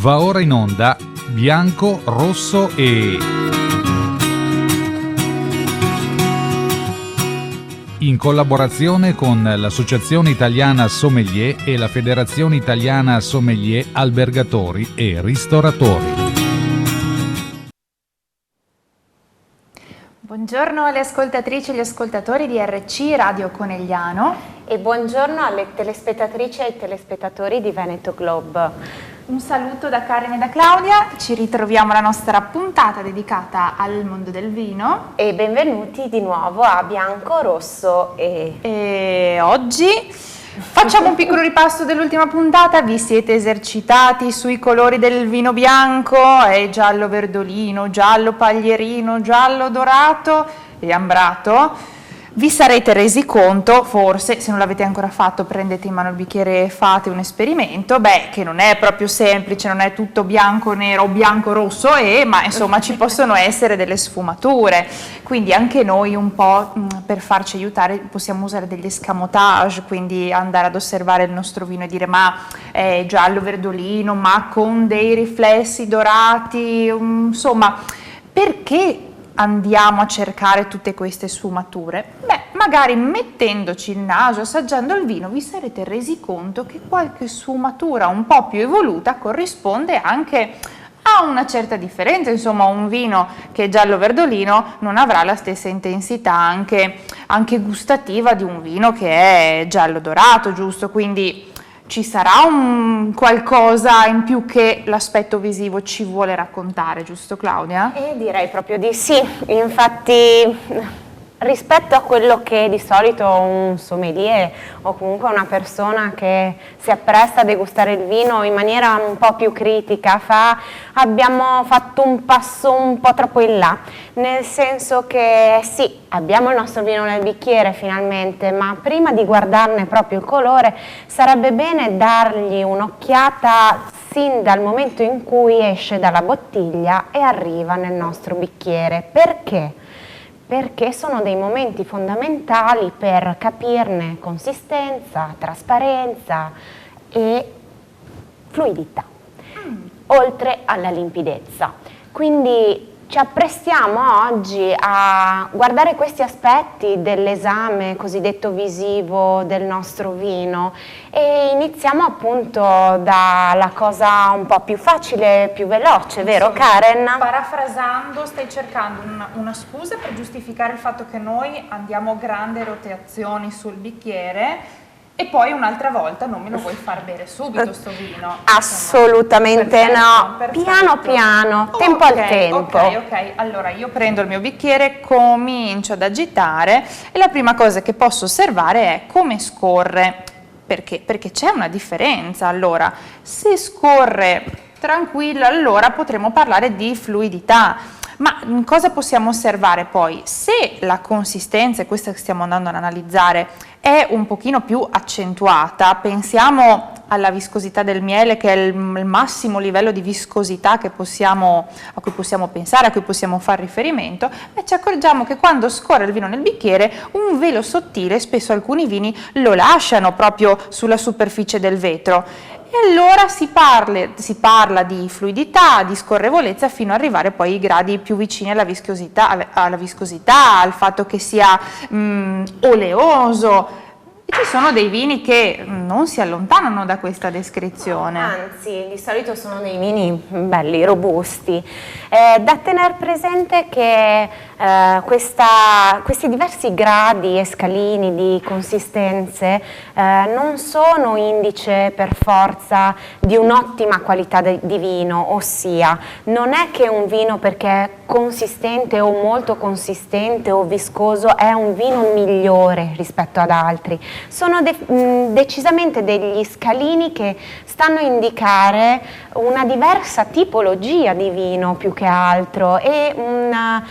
Va ora in onda Bianco, Rosso e... in collaborazione con l'Associazione Italiana Sommelier e la Federazione Italiana Sommelier Albergatori e Ristoratori. Buongiorno alle ascoltatrici e agli ascoltatori di RC Radio Conegliano. E buongiorno alle telespettatrici e ai telespettatori di Veneto Globe. Un saluto da Karen e da Claudia, ci ritroviamo alla nostra puntata dedicata al mondo del vino. E benvenuti di nuovo a Bianco, Rosso e oggi facciamo un piccolo ripasso dell'ultima puntata. Vi siete esercitati sui colori del vino bianco, è giallo verdolino, giallo paglierino, giallo dorato e ambrato. Vi sarete resi conto, forse, se non l'avete ancora fatto, prendete in mano il bicchiere e fate un esperimento, che non è proprio semplice, non è tutto bianco, nero, bianco, rosso, ma insomma ci possono essere delle sfumature. Quindi anche noi un po' per farci aiutare possiamo usare degli escamotage, quindi andare ad osservare il nostro vino e dire ma è giallo verdolino, ma con dei riflessi dorati, insomma, perché andiamo a cercare tutte queste sfumature? Magari mettendoci il naso, assaggiando il vino, vi sarete resi conto che qualche sfumatura un po' più evoluta corrisponde anche a una certa differenza. Insomma, un vino che è giallo verdolino non avrà la stessa intensità anche gustativa di un vino che è giallo dorato, giusto? Quindi ci sarà un qualcosa in più che l'aspetto visivo ci vuole raccontare, giusto Claudia? Direi proprio di sì, infatti rispetto a quello che di solito un sommelier o comunque una persona che si appresta a degustare il vino in maniera un po' più critica abbiamo fatto un passo un po' troppo in là, nel senso che sì, abbiamo il nostro vino nel bicchiere finalmente, ma prima di guardarne proprio il colore sarebbe bene dargli un'occhiata sin dal momento in cui esce dalla bottiglia e arriva nel nostro bicchiere. Perché? Perché sono dei momenti fondamentali per capirne consistenza, trasparenza e fluidità, oltre alla limpidezza. Quindi ci apprestiamo oggi a guardare questi aspetti dell'esame cosiddetto visivo del nostro vino e iniziamo appunto dalla cosa un po' più facile, più veloce, vero Karen? Parafrasando, stai cercando una scusa per giustificare il fatto che noi andiamo grandi rotazioni sul bicchiere e poi un'altra volta non me lo vuoi far bere subito sto vino? Assolutamente perfetto, no, perfetto. Piano piano, tempo al tempo. Ok, allora io prendo il mio bicchiere, comincio ad agitare e la prima cosa che posso osservare è come scorre. Perché? Perché c'è una differenza. Allora, se scorre tranquillo, allora potremo parlare di fluidità. Ma cosa possiamo osservare poi? Se la consistenza, e questa che stiamo andando ad analizzare, è un pochino più accentuata, pensiamo alla viscosità del miele, che è il massimo livello di viscosità a cui possiamo pensare, a cui possiamo fare riferimento, ci accorgiamo che quando scorre il vino nel bicchiere un velo sottile, spesso alcuni vini lo lasciano proprio sulla superficie del vetro. E allora si parla di fluidità, di scorrevolezza, fino ad arrivare poi ai gradi più vicini alla viscosità, al fatto che sia oleoso. E ci sono dei vini che non si allontanano da questa descrizione. Anzi, di solito sono dei vini belli, robusti. Da tener presente che questi diversi gradi e scalini di consistenze non sono indice per forza di un'ottima qualità di vino, ossia non è che un vino perché è consistente o molto consistente o viscoso è un vino migliore rispetto ad altri. Sono decisamente degli scalini che stanno a indicare una diversa tipologia di vino più che altro e un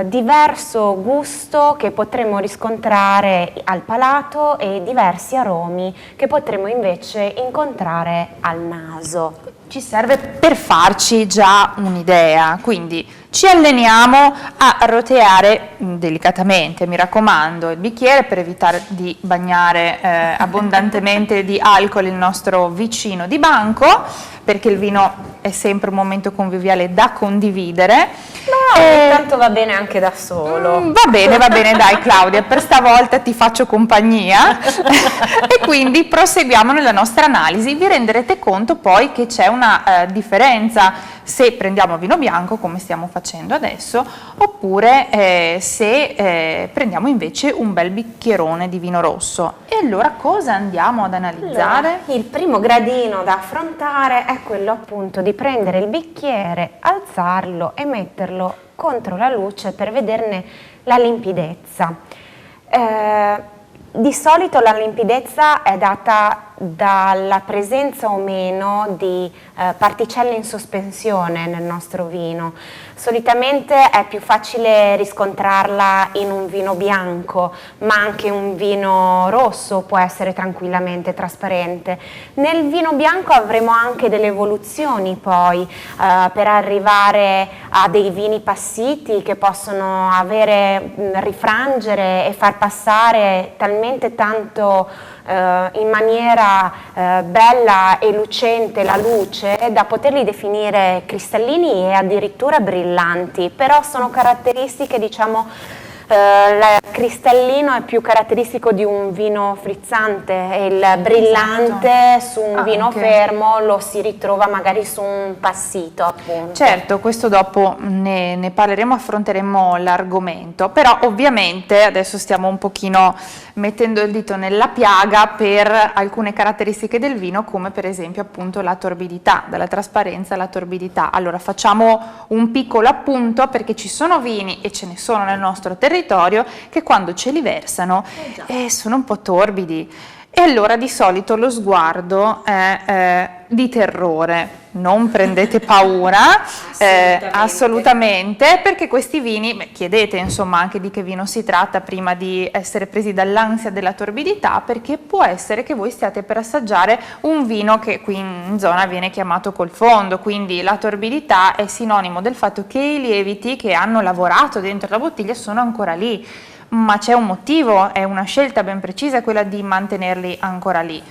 diverso gusto che potremo riscontrare al palato e diversi aromi che potremo invece incontrare al naso. ci serve per farci già un'idea, quindi ci alleniamo a roteare delicatamente, mi raccomando, il bicchiere per evitare di bagnare abbondantemente di alcol il nostro vicino di banco, perché il vino è sempre un momento conviviale da condividere. Tanto va bene anche da solo. Va bene, dai Claudia, per stavolta ti faccio compagnia e quindi proseguiamo nella nostra analisi. Vi renderete conto poi che c'è una differenza se prendiamo vino bianco come stiamo facendo adesso, oppure se prendiamo invece un bel bicchierone di vino rosso. E allora cosa andiamo ad analizzare? Allora, il primo gradino da affrontare è quello appunto di prendere il bicchiere, alzarlo e metterlo contro la luce per vederne la limpidezza. Di solito la limpidezza è data dalla presenza o meno di particelle in sospensione nel nostro vino. Solitamente è più facile riscontrarla in un vino bianco, ma anche un vino rosso può essere tranquillamente trasparente. Nel vino bianco avremo anche delle evoluzioni poi per arrivare a dei vini passiti che possono rifrangere e far passare talmente tanto in maniera bella e lucente la luce da poterli definire cristallini e addirittura brillanti, però sono caratteristiche, diciamo, il cristallino è più caratteristico di un vino frizzante e il brillante su un vino fermo lo si ritrova magari su un passito, appunto. Certo, questo dopo ne parleremo, affronteremo l'argomento, però ovviamente adesso stiamo un pochino mettendo il dito nella piaga per alcune caratteristiche del vino, come per esempio appunto la torbidità, dalla trasparenza alla torbidità. Allora facciamo un piccolo appunto, perché ci sono vini, e ce ne sono nel nostro territorio, che quando ce li versano sono un po' torbidi, e allora di solito lo sguardo è di terrore. Non prendete paura, assolutamente, perché questi vini, chiedete insomma anche di che vino si tratta prima di essere presi dall'ansia della torbidità, perché può essere che voi stiate per assaggiare un vino che qui in zona viene chiamato col fondo, quindi la torbidità è sinonimo del fatto che i lieviti che hanno lavorato dentro la bottiglia sono ancora lì, ma c'è un motivo, è una scelta ben precisa quella di mantenerli ancora lì.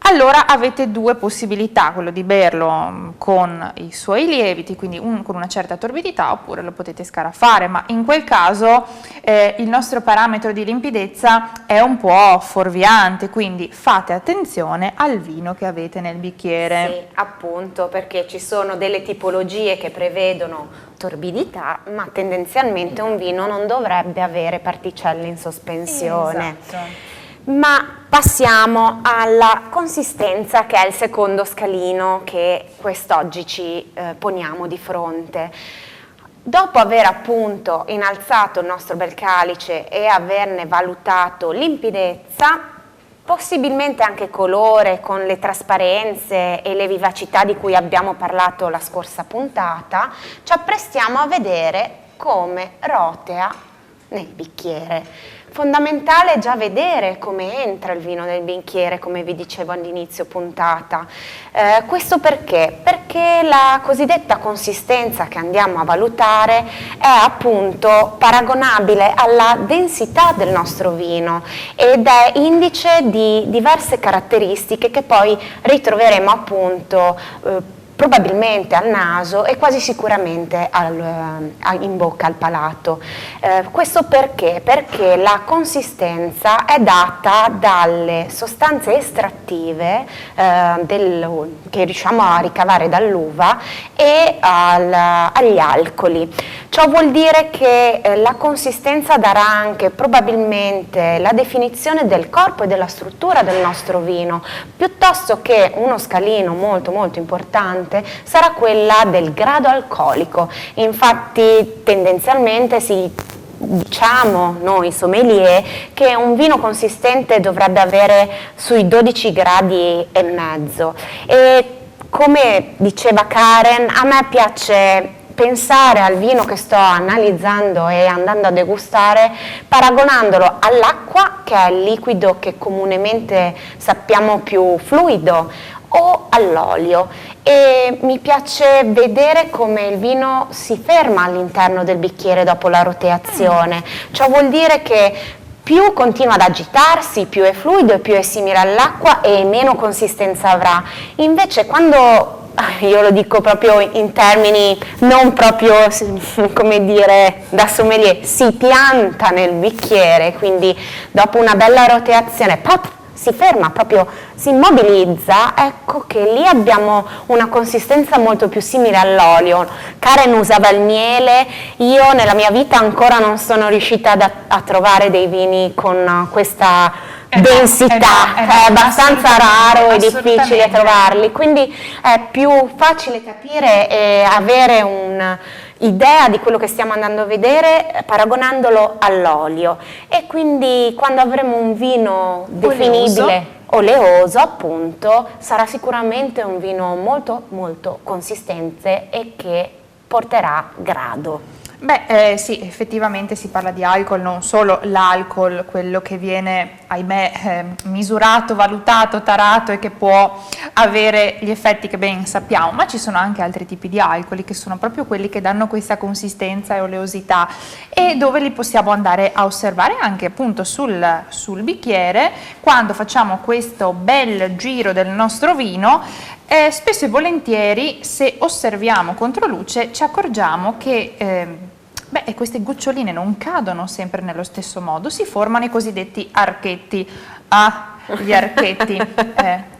Allora avete due possibilità, quello di berlo con i suoi lieviti, quindi con una certa torbidità, oppure lo potete scarafare, ma in quel caso il nostro parametro di limpidezza è un po' fuorviante, quindi fate attenzione al vino che avete nel bicchiere. Sì, appunto, perché ci sono delle tipologie che prevedono torbidità, ma tendenzialmente un vino non dovrebbe avere particelle in sospensione. Esatto. Ma passiamo alla consistenza, che è il secondo scalino che quest'oggi ci poniamo di fronte. Dopo aver appunto innalzato il nostro bel calice e averne valutato limpidezza, possibilmente anche colore con le trasparenze e le vivacità di cui abbiamo parlato la scorsa puntata, ci apprestiamo a vedere come rotea nel bicchiere. Fondamentale già vedere come entra il vino nel bicchiere, come vi dicevo all'inizio puntata. Questo perché? Perché la cosiddetta consistenza che andiamo a valutare è appunto paragonabile alla densità del nostro vino ed è indice di diverse caratteristiche che poi ritroveremo appunto probabilmente al naso e quasi sicuramente in bocca, al palato. Questo perché? Perché la consistenza è data dalle sostanze estrattive che riusciamo a ricavare dall'uva e agli alcoli. Ciò vuol dire che la consistenza darà anche probabilmente la definizione del corpo e della struttura del nostro vino, piuttosto che uno scalino molto molto importante sarà quella del grado alcolico. Infatti tendenzialmente diciamo noi sommelier che un vino consistente dovrebbe avere sui 12 gradi e mezzo, e come diceva Karen, a me piace pensare al vino che sto analizzando e andando a degustare paragonandolo all'acqua, che è il liquido che comunemente sappiamo più fluido, o all'olio, e mi piace vedere come il vino si ferma all'interno del bicchiere dopo la roteazione. Ciò vuol dire che più continua ad agitarsi, più è fluido e più è simile all'acqua e meno consistenza avrà. Invece quando, io lo dico proprio in termini non proprio, come dire, da sommelier, si pianta nel bicchiere, quindi dopo una bella roteazione, pop, si ferma, proprio si immobilizza, ecco che lì abbiamo una consistenza molto più simile all'olio. Karen usava il miele, io nella mia vita ancora non sono riuscita a trovare dei vini con questa densità, è abbastanza raro e difficile trovarli, quindi è più facile capire e avere un'idea di quello che stiamo andando a vedere paragonandolo all'olio, e quindi quando avremo un vino definibile oleoso, appunto, sarà sicuramente un vino molto molto consistente e che porterà grado. Beh, sì, effettivamente si parla di alcol, non solo l'alcol, quello che viene, ahimè, misurato, valutato, tarato e che può avere gli effetti che ben sappiamo, ma ci sono anche altri tipi di alcoli che sono proprio quelli che danno questa consistenza e oleosità, e dove li possiamo andare a osservare anche appunto sul bicchiere quando facciamo questo bel giro del nostro vino. Spesso e volentieri, se osserviamo contro luce, ci accorgiamo che queste goccioline non cadono sempre nello stesso modo, si formano i cosiddetti archetti. Gli archetti,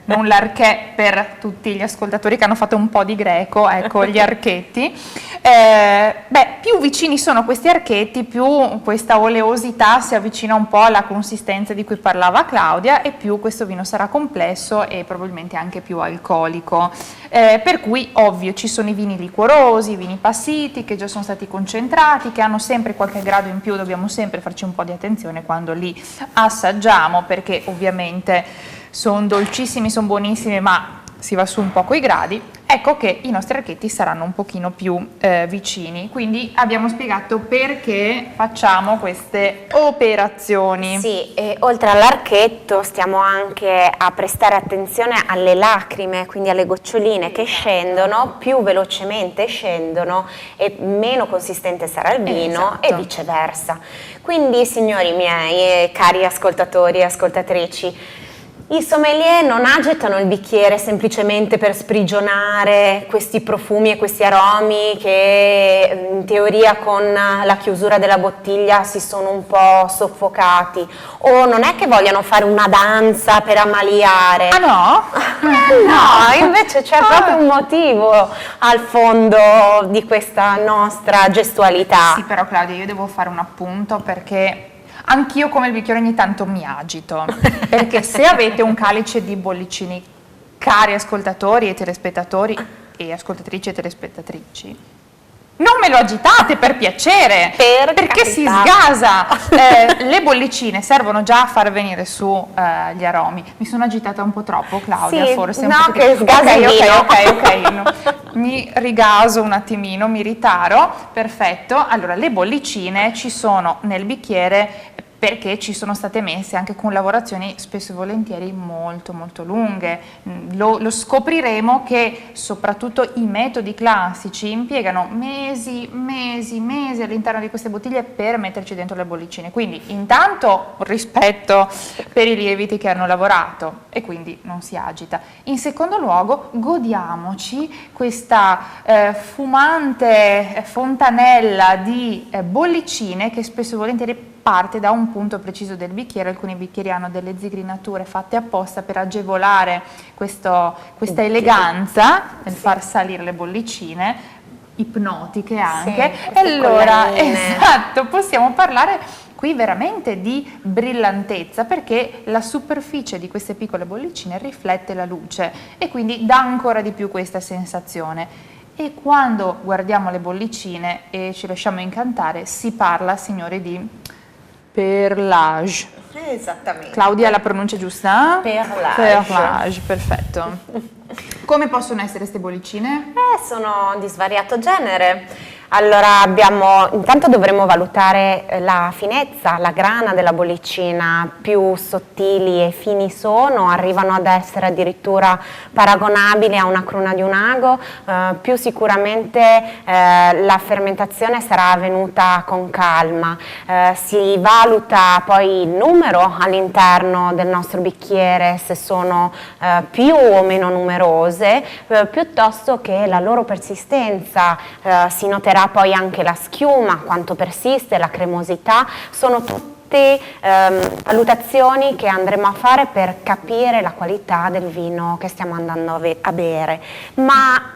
non l'arché per tutti gli ascoltatori che hanno fatto un po' di greco, ecco, gli archetti. Più vicini sono questi archetti, più questa oleosità si avvicina un po' alla consistenza di cui parlava Claudia, e più questo vino sarà complesso e probabilmente anche più alcolico. Per cui, ovvio, ci sono i vini liquorosi, i vini passiti, che già sono stati concentrati, che hanno sempre qualche grado in più, dobbiamo sempre farci un po' di attenzione quando li assaggiamo, perché ovviamente sono dolcissimi, sono buonissimi, ma si va su un po' coi gradi. Ecco che i nostri archetti saranno un pochino più vicini, quindi abbiamo spiegato perché facciamo queste operazioni. Sì, e oltre all'archetto stiamo anche a prestare attenzione alle lacrime, quindi alle goccioline che scendono, più velocemente scendono e meno consistente sarà il vino, e viceversa. Quindi, signori miei e cari ascoltatori e ascoltatrici, i sommelier non agitano il bicchiere semplicemente per sprigionare questi profumi e questi aromi che in teoria con la chiusura della bottiglia si sono un po' soffocati, o non è che vogliano fare una danza per ammaliare. Ah no? No, invece c'è proprio un motivo al fondo di questa nostra gestualità. Sì, però Claudia, io devo fare un appunto, perché anch'io come il bicchiere ogni tanto mi agito, perché se avete un calice di bollicini, cari ascoltatori e telespettatori e ascoltatrici e telespettatrici, non me lo agitate, per piacere, perché si sgasa. Le bollicine servono già a far venire su gli aromi. Mi sono agitata un po' troppo, Claudia, sì, forse no, un po'. che sgasa il vino. Ok, no. Mi rigaso un attimino, mi ritaro, perfetto. Allora, le bollicine ci sono nel bicchiere perché ci sono state messe anche con lavorazioni spesso e volentieri molto molto lunghe. Lo scopriremo che soprattutto i metodi classici impiegano mesi all'interno di queste bottiglie per metterci dentro le bollicine, quindi intanto rispetto per i lieviti che hanno lavorato e quindi non si agita. In secondo luogo godiamoci questa fumante fontanella di bollicine che spesso e volentieri parte da un punto preciso del bicchiere. Alcuni bicchieri hanno delle zigrinature fatte apposta per agevolare questa eleganza nel far salire le bollicine, ipnotiche anche. Sì, e allora, esatto, possiamo parlare qui veramente di brillantezza, perché la superficie di queste piccole bollicine riflette la luce e quindi dà ancora di più questa sensazione. E quando guardiamo le bollicine e ci lasciamo incantare, si parla, signori, di perlage. Esattamente. Claudia, la pronuncia giusta? Perlage. Perfetto. Come possono essere queste bollicine? Sono di svariato genere. Allora intanto dovremo valutare la finezza, la grana della bollicina. Più sottili e fini sono, arrivano ad essere addirittura paragonabili a una cruna di un ago, più sicuramente la fermentazione sarà avvenuta con calma. Si valuta poi il numero all'interno del nostro bicchiere, se sono più o meno numerose, piuttosto che la loro persistenza. Si noterà poi anche la schiuma, quanto persiste, la cremosità, sono tutte valutazioni che andremo a fare per capire la qualità del vino che stiamo andando a bere. Ma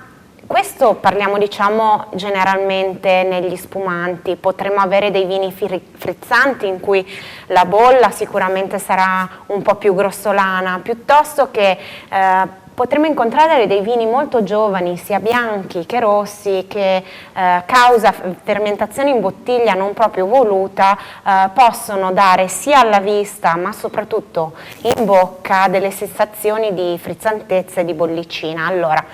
questo parliamo, diciamo, generalmente negli spumanti. Potremmo avere dei vini frizzanti in cui la bolla sicuramente sarà un po' più grossolana, piuttosto che potremmo incontrare dei vini molto giovani, sia bianchi che rossi, che causa fermentazione in bottiglia non proprio voluta, possono dare sia alla vista ma soprattutto in bocca delle sensazioni di frizzantezza e di bollicina. Allora,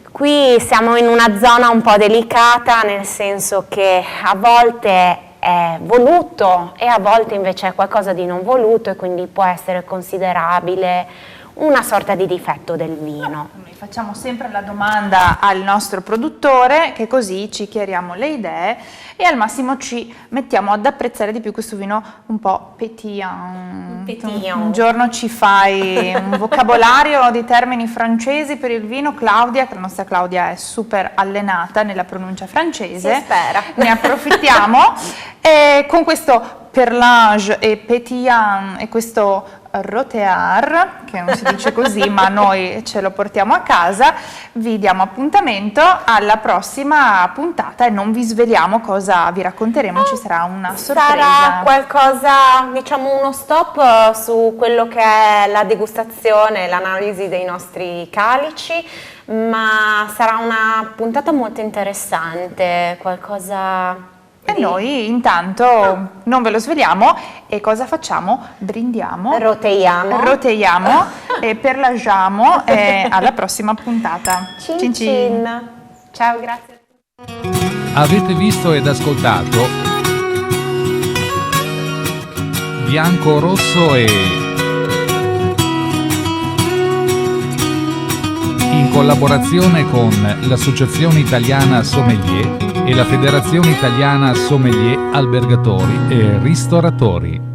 qui siamo in una zona un po' delicata, nel senso che a volte è voluto e a volte invece è qualcosa di non voluto, e quindi può essere considerabile una sorta di difetto del vino. Noi facciamo sempre la domanda al nostro produttore, che così ci chiariamo le idee e al massimo ci mettiamo ad apprezzare di più questo vino un po' pétillant. Un giorno ci fai un vocabolario di termini francesi per il vino, Claudia, che la nostra Claudia è super allenata nella pronuncia francese. Si spera. Ne approfittiamo e con questo perlage e pétillant e questo rotear, che non si dice così ma noi ce lo portiamo a casa, vi diamo appuntamento alla prossima puntata e non vi sveliamo cosa vi racconteremo, ci sarà una sorpresa. Sarà qualcosa, diciamo uno stop su quello che è la degustazione, l'analisi dei nostri calici, ma sarà una puntata molto interessante, qualcosa... E noi intanto non ve lo sveliamo e cosa facciamo? Brindiamo, roteiamo e perlagiamo e alla prossima puntata. Cin cin. Ciao, grazie. Avete visto ed ascoltato Bianco, Rosso e in collaborazione con l'Associazione Italiana Sommelier e la Federazione Italiana Sommelier Albergatori e Ristoratori.